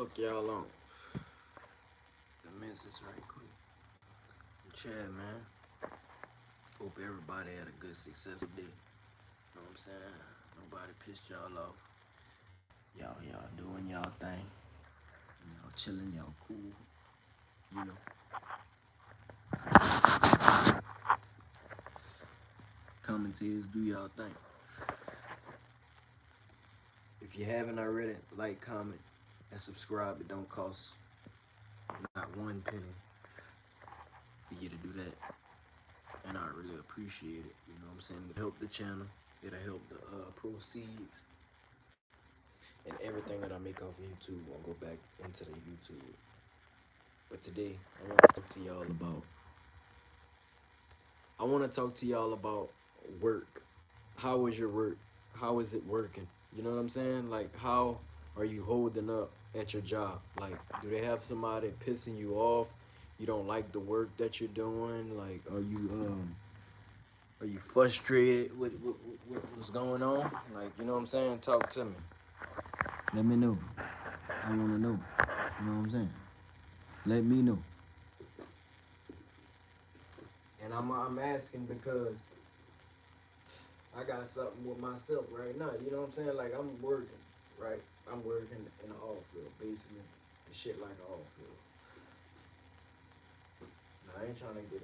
fuck y'all on? The message right quick. Chad, man. Hope everybody had a good, successful day. Know what I'm saying? Nobody pissed y'all off. Y'all doing y'all thing. Y'all chilling, y'all cool. You know. Commentators, do y'all thing. If you haven't already, like, comment, and subscribe. It don't cost not one penny for you to do that. And I really appreciate it. You know what I'm saying? It'll help the channel. It'll help the proceeds. And everything that I make off of YouTube will go back into the YouTube. But today, I want to talk to y'all about work. How is your work? How is it working? You know what I'm saying? Like, how are you holding up at your job? Like, do they have somebody pissing you off? You don't like the work that you're doing? Like, are you frustrated with what's going on? Like, you know what I'm saying? Talk to me. Let me know. I want to know. You know what I'm saying? Let me know. And I'm asking because I got something with myself right now. You know what I'm saying? Like, I'm working, right? I'm working in the oil field, basically, and shit like an oil field. Now, I ain't trying to get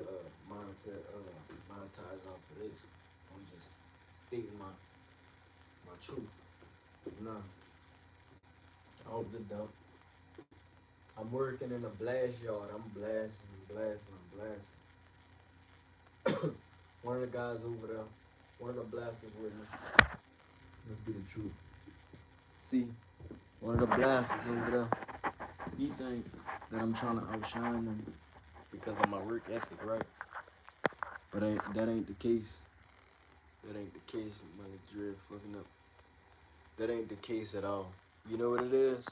monetized off of this. I'm just stating my truth. Nah, off the dump. I'm working in a blast yard. I'm blasting. One of the guys over there, one of the blasters with me. Must be the truth. See, one of the blasters over there, he think that I'm trying to outshine them because of my work ethic, right? But that ain't the case. That ain't the case. My dread fucking up. That ain't the case at all. You know what it is?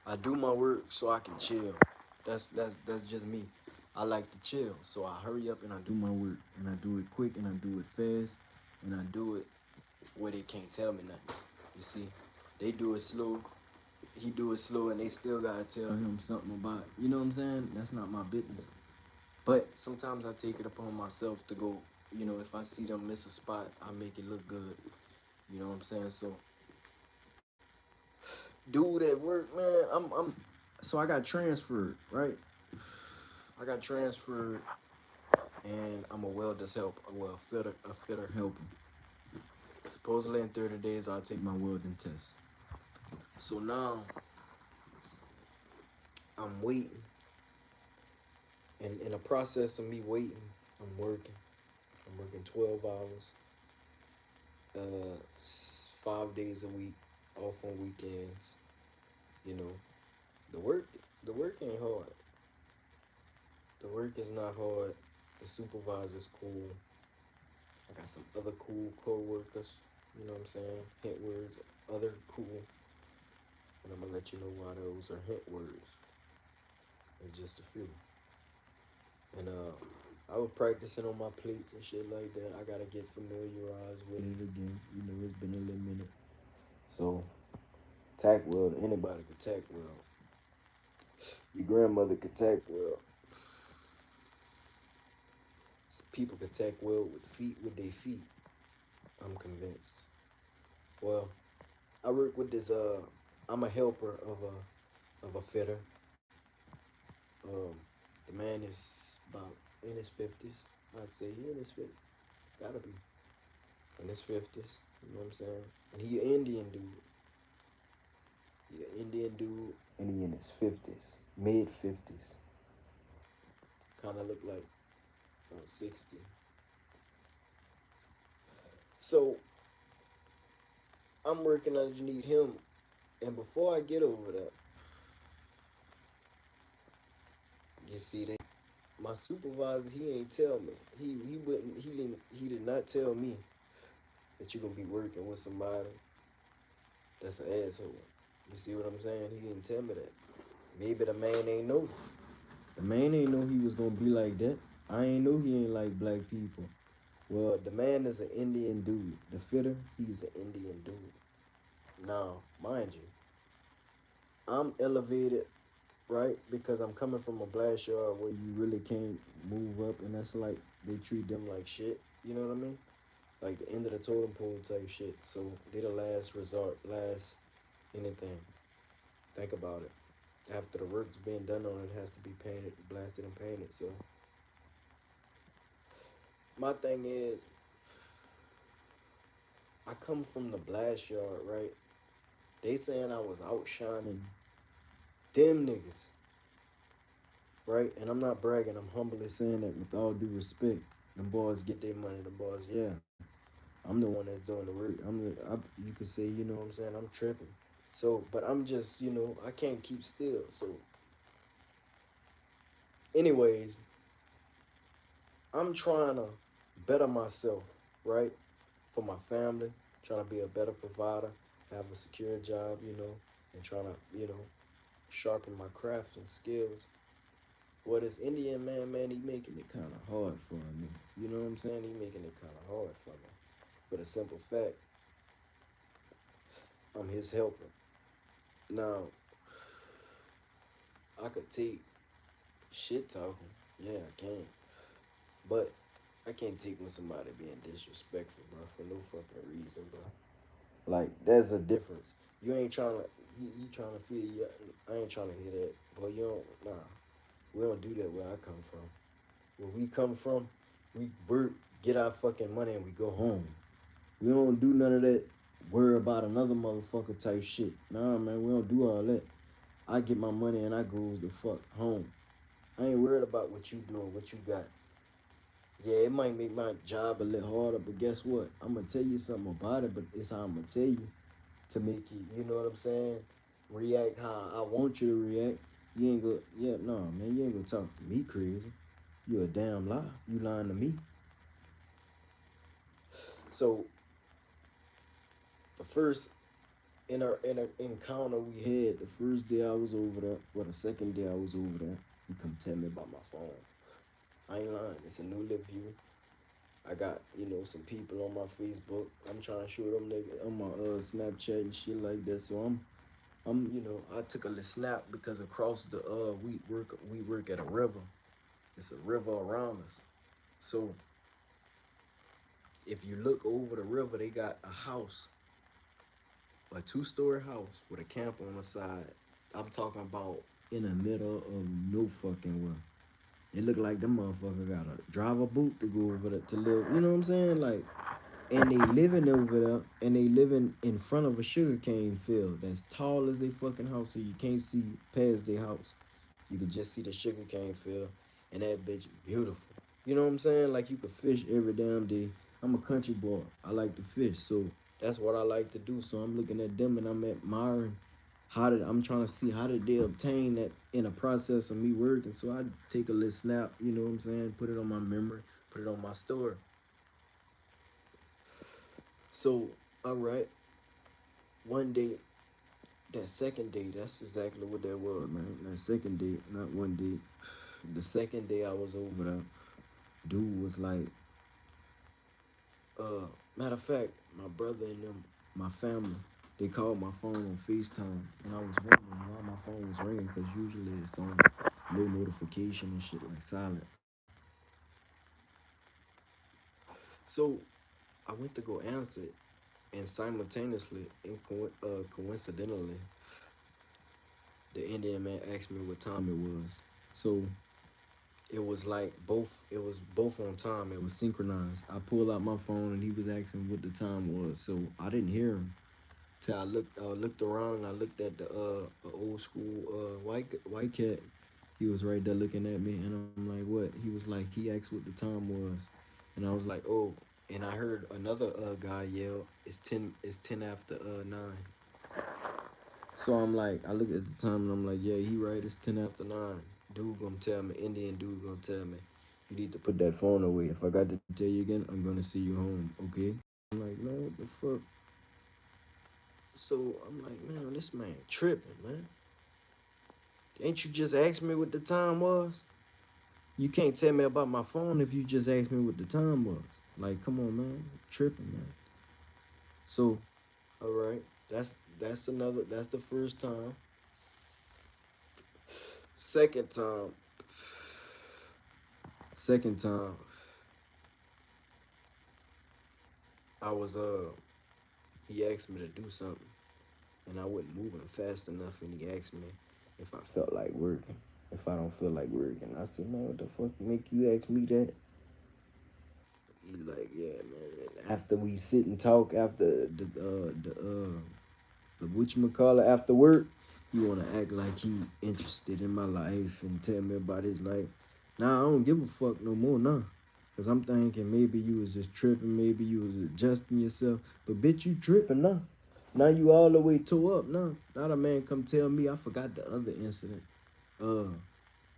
I do my work so I can chill. That's just me. I like to chill, so I hurry up and I do my work, and I do it quick, and I do it fast, and I do it where they can't tell me nothing. You see, they do it slow, he do it slow, and they still gotta tell him something about it. You know what I'm saying? That's not my business. But sometimes I take it upon myself to go. You know, if I see them miss a spot, I make it look good. You know what I'm saying? So, dude at work, man, so I got transferred, right? I got transferred, and I'm a welder's helper, a fitter helper. Supposedly in 30 days, I'll take my welding test. So now, I'm waiting. And in the process of me waiting, I'm working. I'm working 12 hours, 5 days a week, off on weekends. You know, the work, the work ain't hard. The work is not hard. The supervisor's cool. I got some other cool co-workers. You know what I'm saying? Hint words, other cool. And I'm gonna let you know why those are hint words. And just a few. And I was practicing on my plates and shit like that. I gotta get familiarized with it again. You know, it's been a little minute. So, tack weld, anybody could tack weld. Your grandmother could tack weld. People could tack weld with their feet. I'm convinced. Well, I work with this. I'm a helper of a fitter. Um, the man is about in his 50s. I'd say he in his 50s. Gotta be in his 50s. You know what I'm saying? And he an Indian dude. He an Indian dude, and he in his 50s, mid 50s. Kind of look like 60. So I'm working underneath him, and before I get over that, you see, my supervisor, he ain't tell me. He wouldn't. He did not tell me that you're gonna be working with somebody that's an asshole. You see what I'm saying? He didn't tell me that. Maybe the man ain't know. The man ain't know he was gonna be like that. I ain't know he ain't like black people. Well, the man is an Indian dude. The fitter, he's an Indian dude. Now, mind you, I'm elevated, right? Because I'm coming from a blast yard where you really can't move up, and that's like they treat them like shit. You know what I mean? Like the end of the totem pole type shit. So they the last resort, last anything. Think about it. After the work's been done on it, has to be painted, blasted, and painted. So my thing is, I come from the blast yard, right? They saying I was outshining them niggas, right? And I'm not bragging. I'm humbly saying that with all due respect. Them boys get their money. The boys, yeah. I'm the one that's doing the work. You could say, you know what I'm saying? I'm tripping. So, but I'm just, I can't keep still. So, anyways, I'm trying to better myself, right? For my family, trying to be a better provider, have a secure job, and trying to, sharpen my craft and skills. Well, this Indian man, he making it kind of hard for me. You know what I'm saying? He making it kind of hard for me. For the simple fact, I'm his helper. Now, I could take shit talking. Yeah, I can. But I can't take when somebody being disrespectful, bro, for no fucking reason, bro. Like, there's a difference. You ain't trying to, you trying to feel you. I ain't trying to hear that. But you don't, nah. We don't do that where I come from. Where we come from, we work, get our fucking money, and we go home. We don't do none of that worry about another motherfucker type shit. Nah, man, we don't do all that. I get my money and I go the fuck home. I ain't worried about what you doing, what you got. Yeah, it might make my job a little harder, but guess what? I'm gonna tell you something about it, but it's how I'm gonna tell you to make you, you know what I'm saying? React how I want you to react. You ain't go, yeah, no, man, you ain't gonna talk to me crazy. You a damn lie. You lying to me. So the first in a encounter we had, the first day I was over there, well, the second day I was over there, he come tell me about my phone. I ain't lying. It's a new lip view. I got, some people on my Facebook. I'm trying to show them niggas on my Snapchat and shit like that. So I took a little snap because across the we work at a river. It's a river around us. So if you look over the river, they got a house, a two-story house with a camp on the side. I'm talking about in the middle of no fucking well. It looked like them motherfucker got a driver boot to go over there to live. You know what I'm saying? Like, and they living over there, and they living in front of a sugarcane field that's tall as they fucking house, so you can't see past their house. You can just see the sugarcane field, and that bitch beautiful. You know what I'm saying? Like you could fish every damn day. I'm a country boy. I like to fish, so that's what I like to do. So I'm looking at them, and I'm admiring I'm trying to see how did they obtain that in a process of me working. So I take a little snap. You know what I'm saying? Put it on my memory. Put it on my story. So, all right, one day, that second day, that's exactly what that was, man. That second day, not one day. The second day I was over there, dude was like, matter of fact, my brother and them, my family, they called my phone on FaceTime, and I was wondering why my phone was ringing, because usually it's on no notification and shit, like silent. So I went to go answer it, and simultaneously and coincidentally, the Indian man asked me what time it was. So it was both on time. It was synchronized. I pulled out my phone and he was asking what the time was. So I didn't hear him till I looked around and I looked at the old school white cat. He was right there looking at me and I'm like, what? He was like, he asked what the time was, and I was like, oh. And I heard another guy yell, it's 10 after 9. So I'm like, I look at the time and I'm like, yeah, he right. It's 10 after 9. Dude gonna tell me, Indian dude gonna tell me, you need to put that phone away. If I got to tell you again, I'm gonna see you home, okay? I'm like, man, what the fuck? So I'm like, man, this man tripping, man. Ain't you just asked me what the time was? You can't tell me about my phone if you just asked me what the time was. Like, come on, man, tripping, man. So, all right, that's the first time. Second time, second time, I was he asked me to do something, and I wasn't moving fast enough, and he asked me if I felt like working. If I don't feel like working, I said, man, what the fuck make you ask me that? He like, yeah, man. And after we sit and talk after the whatchamacallit after work, he wanna act like he interested in my life and tell me about his life. Nah, I don't give a fuck no more now. Cause I'm thinking maybe you was just tripping, maybe you was adjusting yourself. But bitch, you tripping now. Now you all the way tore up now. Now the man come tell me I forgot the other incident. Uh,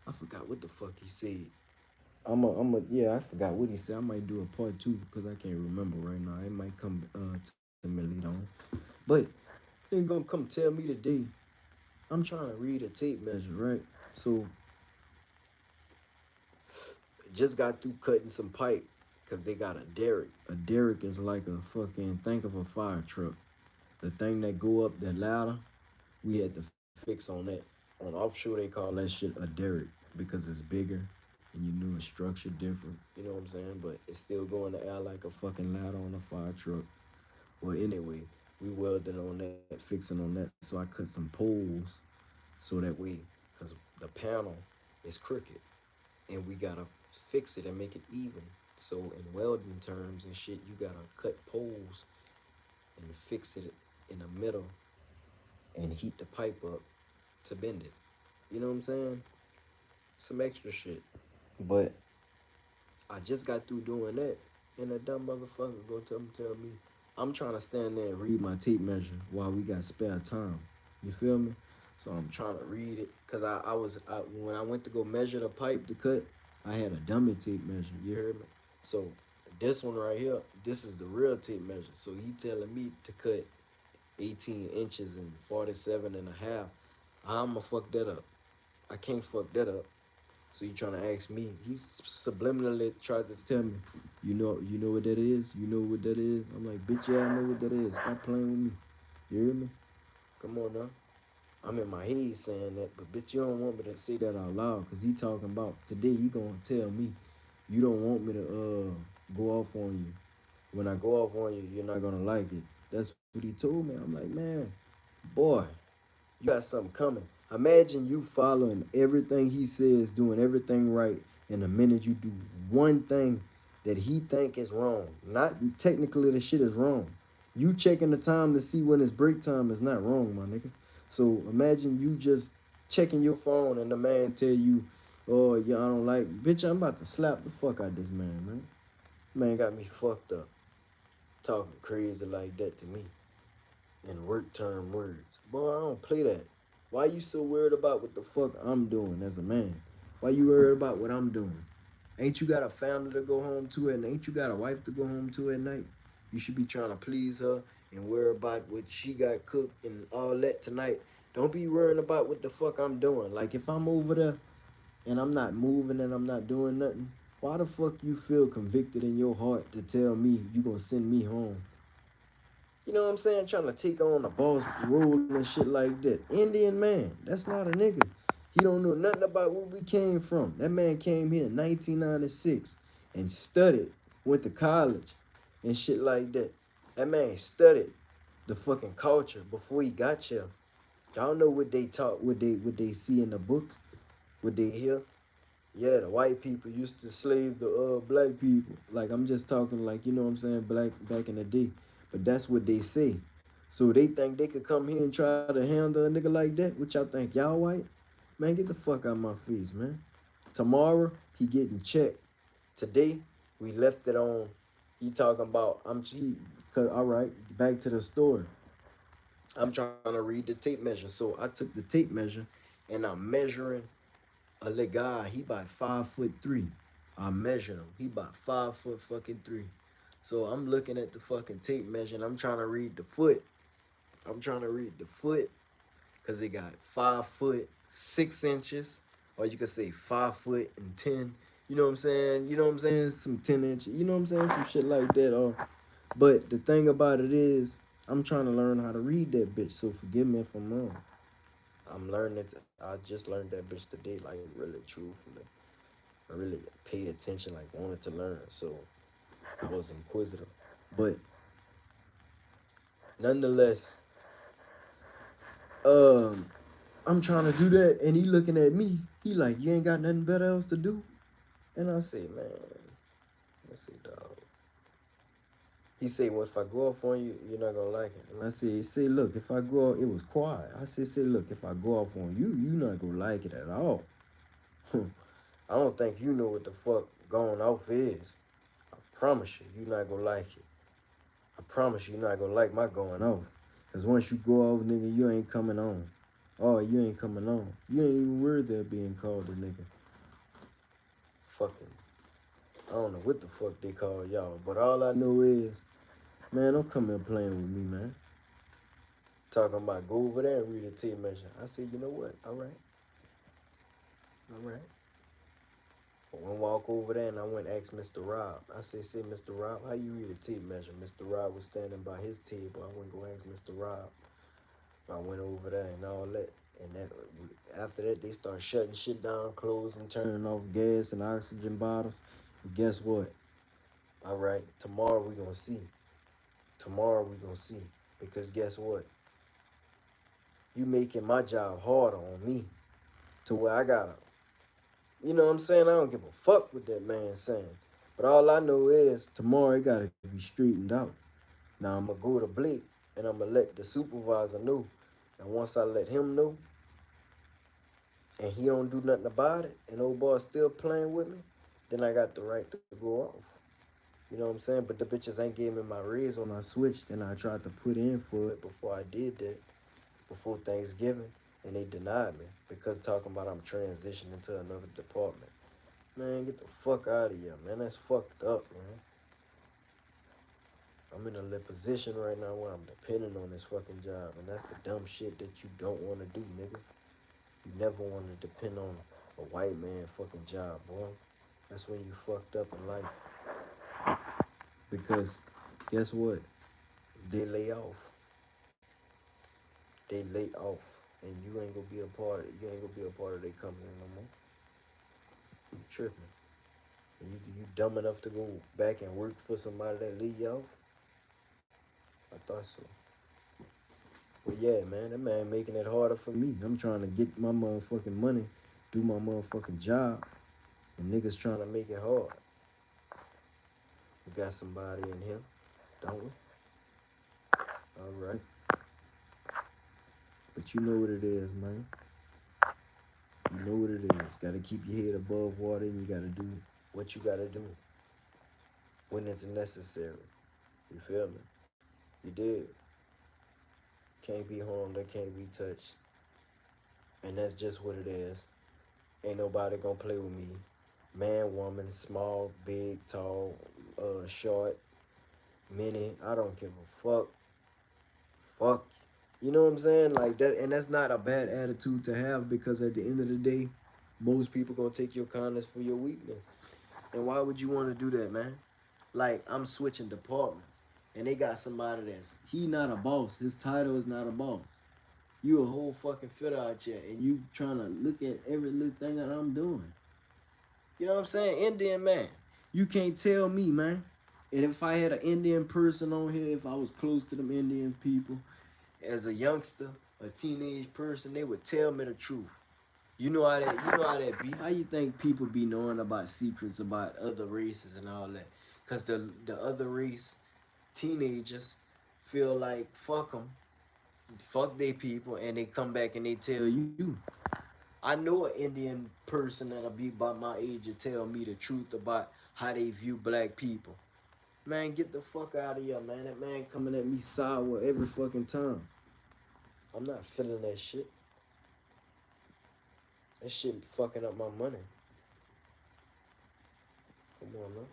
I forgot what the fuck he said. Yeah, I forgot what he said. I might do a part two because I can't remember right now. It might come to me later on. But they gonna come tell me today. I'm trying to read a tape measure, right? So just got through cutting some pipe because they got a derrick. A derrick is like a fucking, think of a fire truck. The thing that go up the ladder, we had to fix on that. On offshore, they call that shit a derrick because it's bigger and you know the structure different. You know what I'm saying? But it's still going to air like a fucking ladder on a fire truck. Well, anyway, we welded on that, fixing on that. So I cut some poles so that way, because the panel is crooked and we gotta fix it and make it even. So in welding terms and shit, you gotta cut poles and fix it in the middle and heat the pipe up to bend it. You know what I'm saying? Some extra shit. But I just got through doing that, and a dumb motherfucker go tell me I'm trying to stand there and read my tape measure while we got spare time. You feel me? So I'm trying to read it because when I went to go measure the pipe to cut, I had a dummy tape measure. You heard me? So this one right here, this is the real tape measure. So he telling me to cut 18 inches and 47 and a half. I'ma fuck that up. I can't fuck that up. So you trying to ask me? He's subliminally tried to tell me, you know what that is? You know what that is? I'm like, bitch, yeah, I know what that is. Stop playing with me. You hear me? Come on now. I'm in my head saying that, but bitch, you don't want me to say that out loud, cause he talking about today. He gonna tell me, you don't want me to go off on you. When I go off on you, you're not gonna like it. That's what he told me. I'm like, man, boy, you got something coming. Imagine you following everything he says, doing everything right, and the minute you do one thing that he think is wrong, not technically the shit is wrong. You checking the time to see when it's break time is not wrong, my nigga. So imagine you just checking your phone and the man tell you, oh yeah, I don't like, bitch, I'm about to slap the fuck out this man. Man got me fucked up talking crazy like that to me in work term words. Boy, I don't play that. Why you so worried about what the fuck I'm doing as a man? Why you worried about what I'm doing? Ain't you got a family to go home to and ain't you got a wife to go home to at night? You should be trying to please her and worry about what she got cooked and all that tonight. Don't be worrying about what the fuck I'm doing. Like if I'm over there and I'm not moving and I'm not doing nothing, why the fuck you feel convicted in your heart to tell me you gonna send me home? You know what I'm saying? Trying to take on a boss role and shit like that. Indian man, that's not a nigga. He don't know nothing about where we came from. That man came here in 1996 and studied, went to college and shit like that. That man studied the fucking culture before he got here. Y'all know what they taught, what they see in the books, what they hear. Yeah, the white people used to slave the black people. Like I'm just talking like, you know what I'm saying, black back in the day. But that's what they say. So they think they could come here and try to handle a nigga like that? What y'all think? Y'all white? Man, get the fuck out of my face, man. Tomorrow, he getting checked. Today, we left it on. He talking about, cause all right, back to the story. I'm trying to read the tape measure. So I took the tape measure and I'm measuring a little guy. He about 5'3". I measured him. He about 5 foot fucking 3. So I'm looking at the fucking tape measure and I'm trying to read the foot. I'm trying to read the foot because it got 5'6" or you could say 5'10". You know what I'm saying? You know what I'm saying? Some 10 inches. You know what I'm saying? Some shit like that. But the thing about it is, I'm trying to learn how to read that bitch. So forgive me if I'm wrong. I'm learning. I just learned that bitch today, like really, truthfully. I really paid attention, like wanted to learn. So I was inquisitive. But nonetheless, um, I'm trying to do that, and he looking at me. He like, you ain't got nothing better else to do. And I say, man, let's see, dog. He said, well, if I go off on you, you're not gonna like it. And I said, say, look, if I go off, it was quiet. I said, say, look, if I go off on you, you not gonna like it at all. I don't think you know what the fuck going off is. I promise you, you not gonna like it. I promise you, you're not gonna like my going off. Cause once you go off, nigga, you ain't coming on. Oh, you ain't coming on. You ain't even worthy of being called a nigga. Fucking, I don't know what the fuck they call y'all, but all I know is, man, don't come here playing with me, man. Talking about go over there and read a tape measure. I said, you know what? All right. All right. I went walk over there and I went ask Mr. Rob. I said, say, Mr. Rob, how you read a tape measure? Mr. Rob was standing by his table. I went go ask Mr. Rob. I went over there and all that. And that after that, they start shutting shit down, closing, turning off gas and oxygen bottles. And guess what? All right, tomorrow we gonna see. Tomorrow we gonna see. Because guess what? You making my job harder on me to where I gotta, you know what I'm saying? I don't give a fuck what that man's saying. But all I know is tomorrow it gotta be straightened out. Now I'm gonna go to Blake and I'm gonna let the supervisor know. And once I let him know and he don't do nothing about it and old boy still playing with me, then I got the right to go off. You know what I'm saying? But the bitches ain't gave me my raise when I switched and I tried to put in for it before I did that, before Thanksgiving, and they denied me because talking about I'm transitioning to another department. Man, get the fuck out of here, man. That's fucked up, man. I'm in a position right now where I'm dependent on this fucking job, and that's the dumb shit that you don't want to do, nigga. You never want to depend on a white man fucking job, boy. That's when you fucked up in life. Because guess what? They lay off. They lay off. And you ain't gonna be a part of it. You ain't gonna be a part of their company no more. You tripping. And you dumb enough to go back and work for somebody that lay you off? I thought so. But yeah, man, that man making it harder for me. I'm trying to get my motherfucking money, do my motherfucking job, and niggas trying to make it hard. We got somebody in here, don't we? All right. But you know what it is, man. You know what it is. Got to keep your head above water, and you got to do what you got to do when it's necessary. You feel me? You did. Can't be harmed, they can't be touched. And that's just what it is. Ain't nobody gonna play with me. Man, woman, small, big, tall, short, mini. I don't give a fuck. Fuck. You know what I'm saying? Like that, and that's not a bad attitude to have because at the end of the day, most people gonna take your kindness for your weakness. And why would you want to do that, man? Like I'm switching departments, and they got somebody that's he not a boss. His title is not a boss. You a whole fucking fitter out here, and you trying to look at every little thing that I'm doing. You know what I'm saying? Indian man. You can't tell me, man. And if I had an Indian person on here, if I was close to them Indian people, as a youngster, a teenage person, they would tell me the truth. You know how that be. How you think people be knowing about secrets about other races and all that? Cause the other race teenagers feel like fuck they people, and they come back and they tell you. I know an Indian person that'll be about my age and tell me the truth about how they view black people. Man, get the fuck out of here, man. That man coming at me sour every fucking time. I'm not feeling that shit. That shit fucking up my money. Come on, man.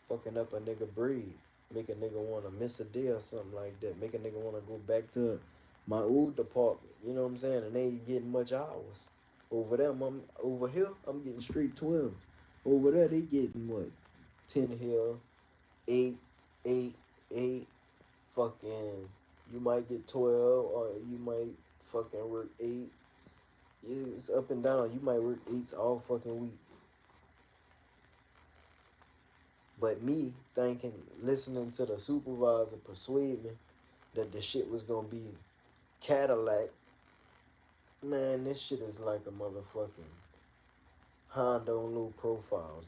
Fucking up a nigga breed. Make a nigga wanna miss a day or something like that. Make a nigga wanna go back to my old department. You know what I'm saying? And they ain't getting much hours. Over here, I'm getting straight 12. Over there, they getting what? 10 here, 8, 8, 8, fucking You might get 12, or you might fucking work 8. It's up and down. You might work 8s all fucking week. But me thinking, listening to the supervisor persuade me that the shit was gonna be Cadillac, man, this shit is like a motherfucking Honda on low profiles.